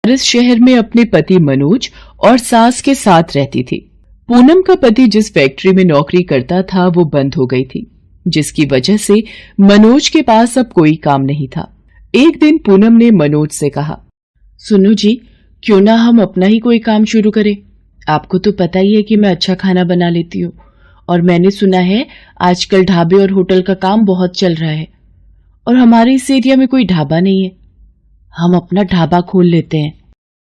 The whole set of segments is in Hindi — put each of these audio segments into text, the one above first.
इस शहर में अपने पति मनोज और सास के साथ रहती थी। पूनम का पति जिस फैक्ट्री में नौकरी करता था वो बंद हो गई थी, जिसकी वजह से मनोज के पास अब कोई काम नहीं था। एक दिन पूनम ने मनोज से कहा, सुनो जी, क्यों ना हम अपना ही कोई काम शुरू करें। आपको तो पता ही है कि मैं अच्छा खाना बना लेती हूँ, और मैंने सुना है आजकल ढाबे और होटल का काम बहुत चल रहा है, और हमारे इस एरिया में कोई ढाबा नहीं है। हम अपना ढाबा खोल लेते हैं।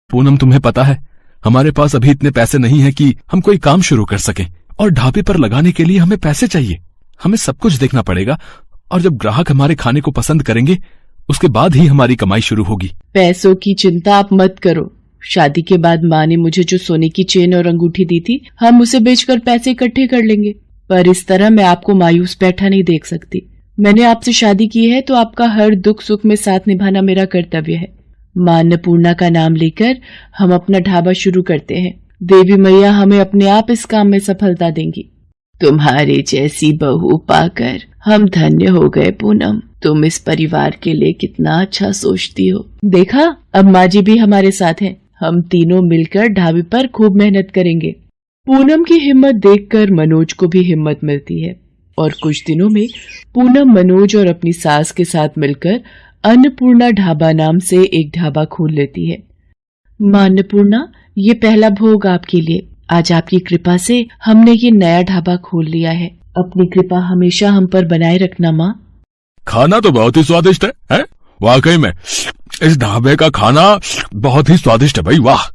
पूनम, तुम्हें पता है हमारे पास अभी इतने पैसे नहीं है कि हम कोई काम शुरू कर सकें, और ढाबे पर लगाने के लिए हमें पैसे चाहिए। हमें सब कुछ देखना पड़ेगा, और जब ग्राहक हमारे खाने को पसंद करेंगे उसके बाद ही हमारी कमाई शुरू होगी। पैसों की चिंता आप मत करो। शादी के बाद माँ ने मुझे जो सोने की चेन और अंगूठी दी थी, हम उसे बेचकर पैसे इकट्ठे कर लेंगे। पर इस तरह मैं आपको मायूस बैठा नहीं देख सकती। मैंने आपसे शादी की है तो आपका हर दुख सुख में साथ निभाना मेरा कर्तव्य है। मां अन्नपूर्णा का नाम लेकर हम अपना ढाबा शुरू करते हैं। देवी मैया हमें अपने आप इस काम में सफलता देंगी। तुम्हारे जैसी बहू पाकर हम धन्य हो गए पूनम। तुम इस परिवार के लिए कितना अच्छा सोचती हो। देखा, अब माँ जी भी हमारे साथ हैं। हम तीनों मिलकर ढाबे पर खूब मेहनत करेंगे। पूनम की हिम्मत देखकर मनोज को भी हिम्मत मिलती है, और कुछ दिनों में पूनम मनोज और अपनी सास के साथ मिलकर अन्नपूर्णा ढाबा नाम से एक ढाबा खोल लेती है। मां अन्नपूर्णा, ये पहला भोग आपके लिए। आज आपकी कृपा से हमने ये नया ढाबा खोल लिया है। अपनी कृपा हमेशा हम पर बनाए रखना माँ। खाना तो बहुत ही स्वादिष्ट है? वाकई में इस ढाबे का खाना बहुत ही स्वादिष्ट है भाई, वाह।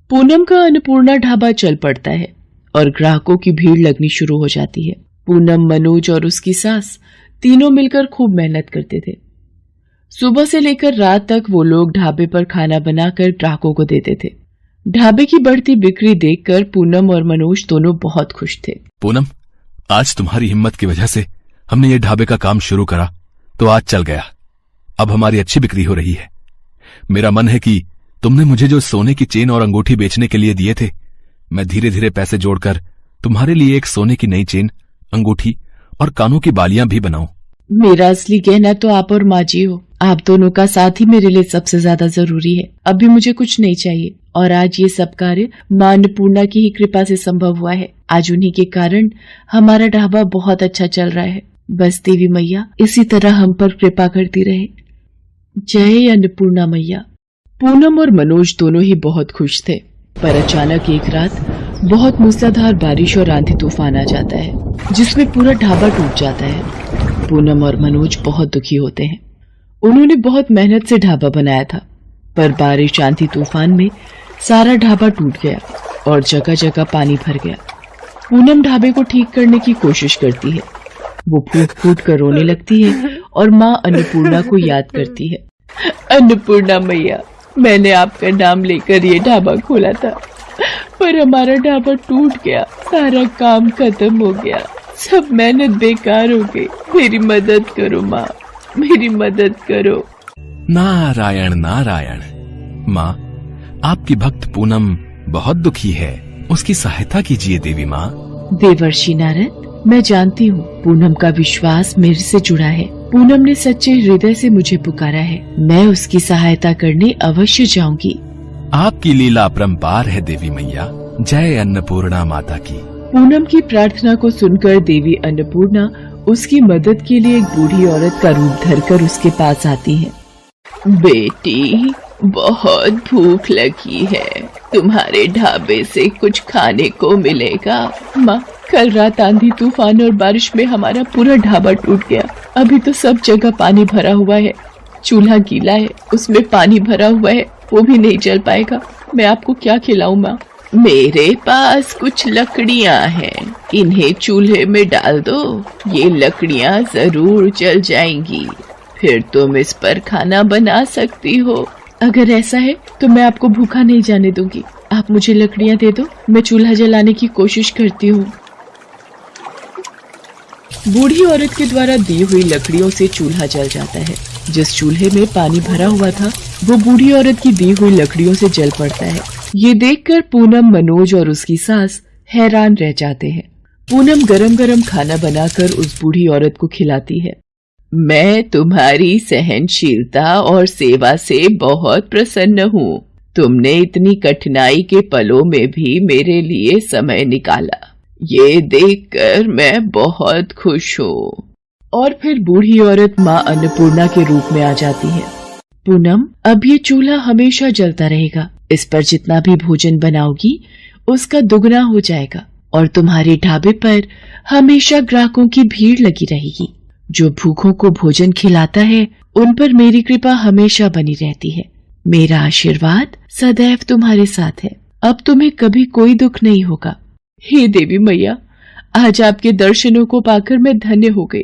पूनम का अन्नपूर्णा ढाबा चल पड़ता है और ग्राहकों की भीड़ लगनी शुरू हो जाती है। पूनम, मनोज और उसकी सास तीनों मिलकर खूब मेहनत करते थे। सुबह से लेकर रात तक वो लोग ढाबे पर खाना बनाकर ग्राहकों को देते थे। ढाबे की बढ़ती बिक्री देखकर पूनम और मनोज दोनों बहुत खुश थे। पूनम, आज तुम्हारी हिम्मत की वजह से हमने ये ढाबे का काम शुरू करा तो आज चल गया। अब हमारी अच्छी बिक्री हो रही है। मेरा मन है कि तुमने मुझे जो सोने की चेन और अंगूठी बेचने के लिए दिए थे, मैं धीरे धीरे पैसे जोड़कर तुम्हारे लिए एक सोने की नई चेन, अंगूठी और कानों की बालियां भी बनाऊं। मेरा असली गहना तो आप और माँ जी हो। आप दोनों का साथ ही मेरे लिए सबसे ज्यादा जरूरी है। अभी मुझे कुछ नहीं चाहिए, और आज ये सब कार्य मां अन्नपूर्णा की ही कृपा से संभव हुआ है। आज उन्हीं के कारण हमारा ढाबा बहुत अच्छा चल रहा है। बस देवी मैया इसी तरह हम पर कृपा करती रहे। जय अन्नपूर्णा मैया। पूनम और मनोज दोनों ही बहुत खुश थे, पर अचानक एक रात बहुत मूसलाधार बारिश और आंधी तूफान आ जाता है, जिसमें पूरा ढाबा टूट जाता है। पूनम और मनोज बहुत दुखी होते हैं। उन्होंने बहुत मेहनत से ढाबा बनाया था, पर बारिश आंधी तूफान में सारा ढाबा टूट गया और जगह जगह पानी भर गया। पूनम ढाबे को ठीक करने की कोशिश करती है। वो फूट फूट कर रोने लगती है और माँ अन्नपूर्णा को याद करती है। अन्नपूर्णा मैया, मैंने आपका नाम लेकर ये ढाबा खोला था, पर हमारा ढाबा टूट गया। सारा काम खत्म हो गया। सब मेहनत बेकार हो गई। मेरी मदद करो माँ, मेरी मदद करो। नारायण नारायण। माँ, आपकी भक्त पूनम बहुत दुखी है, उसकी सहायता कीजिए देवी माँ। देवर्षि नारद, मैं जानती हूँ पूनम का विश्वास मेरे से जुड़ा है। पूनम ने सच्चे हृदय से मुझे पुकारा है। मैं उसकी सहायता करने अवश्य जाऊंगी। आपकी लीला अपरंपार है देवी मैया। जय अन्नपूर्णा माता की। पूनम की प्रार्थना को सुनकर देवी अन्नपूर्णा उसकी मदद के लिए एक बूढ़ी औरत का रूप धरकर उसके पास आती है। बेटी, बहुत भूख लगी है, तुम्हारे ढाबे से कुछ खाने को मिलेगा? माँ, कल रात आंधी तूफान और बारिश में हमारा पूरा ढाबा टूट गया। अभी तो सब जगह पानी भरा हुआ है। चूल्हा गीला है, उसमें पानी भरा हुआ है, वो भी नहीं जल पाएगा। मैं आपको क्या खिलाऊं माँ? मेरे पास कुछ लकड़ियाँ हैं, इन्हें चूल्हे में डाल दो। ये लकड़ियाँ जरूर जल जाएंगी, फिर तुम इस पर खाना बना सकती हो। अगर ऐसा है तो मैं आपको भूखा नहीं जाने दूंगी। आप मुझे लकड़ियाँ दे दो, मैं चूल्हा जलाने की कोशिश करती हूँ। बूढ़ी औरत के द्वारा दी हुई लकड़ियों से चूल्हा जल जाता है। जिस चूल्हे में पानी भरा हुआ था वो बूढ़ी औरत की दी हुई लकड़ियों से जल पड़ता है। ये देखकर पूनम, मनोज और उसकी सास हैरान रह जाते हैं। पूनम गरम गरम खाना बनाकर उस बूढ़ी औरत को खिलाती है। मैं तुम्हारी सहनशीलता और सेवा से बहुत प्रसन्न हूँ। तुमने इतनी कठिनाई के पलों में भी मेरे लिए समय निकाला, ये देखकर मैं बहुत खुश हूँ। और फिर बूढ़ी औरत माँ अन्नपूर्णा के रूप में आ जाती है। पूनम, अब ये चूल्हा हमेशा जलता रहेगा। इस पर जितना भी भोजन बनाओगी उसका दुगना हो जाएगा और तुम्हारे ढाबे पर हमेशा ग्राहकों की भीड़ लगी रहेगी। जो भूखों को भोजन खिलाता है उन पर मेरी कृपा हमेशा बनी रहती है। मेरा आशीर्वाद सदैव तुम्हारे साथ है। अब तुम्हें कभी कोई दुख नहीं होगा। हे देवी मैया, आज आपके दर्शनों को पाकर मैं धन्य हो गई।